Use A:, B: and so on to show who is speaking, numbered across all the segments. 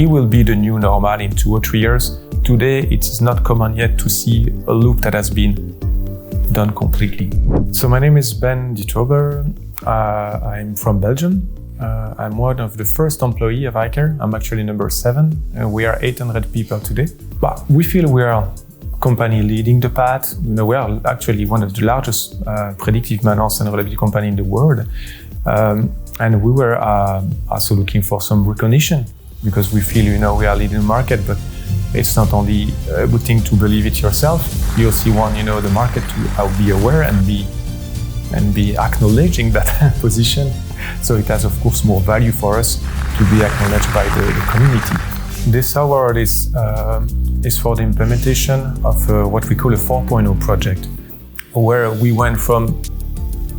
A: it will be the new normal in 2 or 3 years. Today, it is not common yet to see a loop that has been done completely. So my name is Ben Detober. I'm from Belgium. I'm one of the first employee of iCare. I'm actually number 7. We are 800 people today. But we feel we are a company leading the path. We are actually one of the largest predictive maintenance and reliability company in the world. And we were also looking for some recognition because we feel, we are leading the market, but it's not only a good thing to believe it yourself. You also want, the market to be aware and be acknowledging that position. So it has, of course, more value for us to be acknowledged by the community. This award is for the implementation of what we call a 4.0 project, where we went from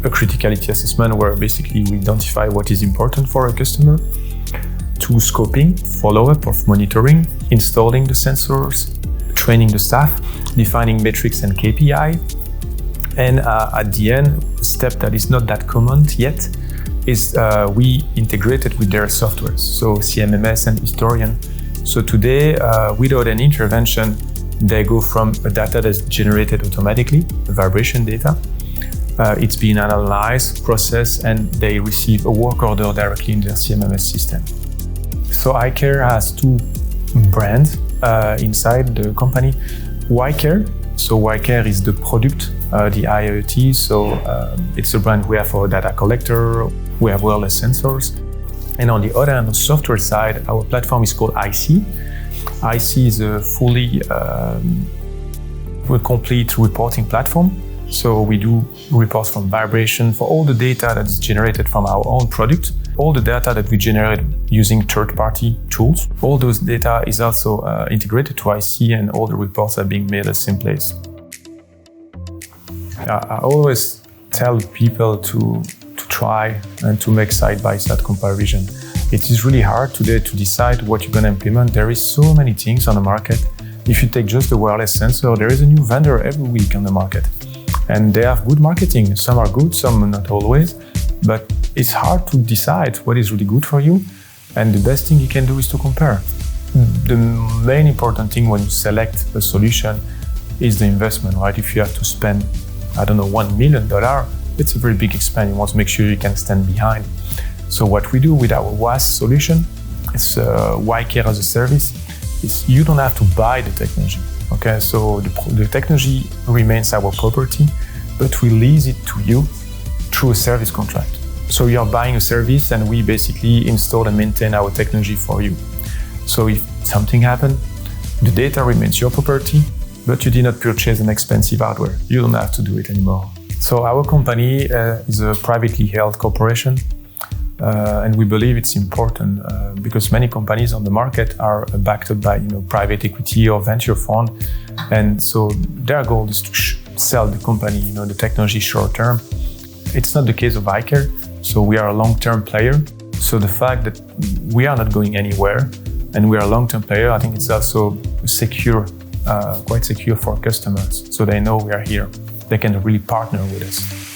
A: a criticality assessment, where basically we identify what is important for a customer, to scoping, follow-up of monitoring, installing the sensors, training the staff, defining metrics and KPI. And at the end, a step that is not that common yet is we integrated with their software, so CMMS and Historian. So today, without an intervention, they go from a data that's generated automatically, the vibration data. It's being analyzed, processed, and they receive a work order directly in their CMMS system. So iCare has 2 brands inside the company. iCare, so iCare is the product, the IoT, so it's a brand we have for data collector, we have wireless sensors. And on the other hand, on the software side, our platform is called IC. IC is a fully complete reporting platform. So we do reports from vibration for all the data that is generated from our own product, all the data that we generate using third-party tools. All those data is also integrated to IC, and all the reports are being made at the same place. I always tell people to try and to make side-by-side comparison. It is really hard today to decide what you're going to implement. There is so many things on the market. If you take just the wireless sensor, there is a new vendor every week on the market. And they have good marketing. Some are good, some not always. But it's hard to decide what is really good for you. And the best thing you can do is to compare. The main important thing when you select a solution is the investment, right? If you have to spend, $1 million, it's a very big expense. You want to make sure you can stand behind. So what we do with our WaaS solution, it's iCare as a service, is you don't have to buy the technology. Okay, so the technology remains our property, but we lease it to you through a service contract. So you're buying a service and we basically install and maintain our technology for you. So if something happens, the data remains your property, but you did not purchase an expensive hardware. You don't have to do it anymore. So our company is a privately held corporation, and we believe it's important because many companies on the market are backed up by private equity or venture fund, and so their goal is to sell the company, the technology short term. It's not the case of iCare, so we are a long-term player. So the fact that we are not going anywhere and we are a long-term player, I think it's also secure, quite secure for customers, so they know we are here. They can really partner with us.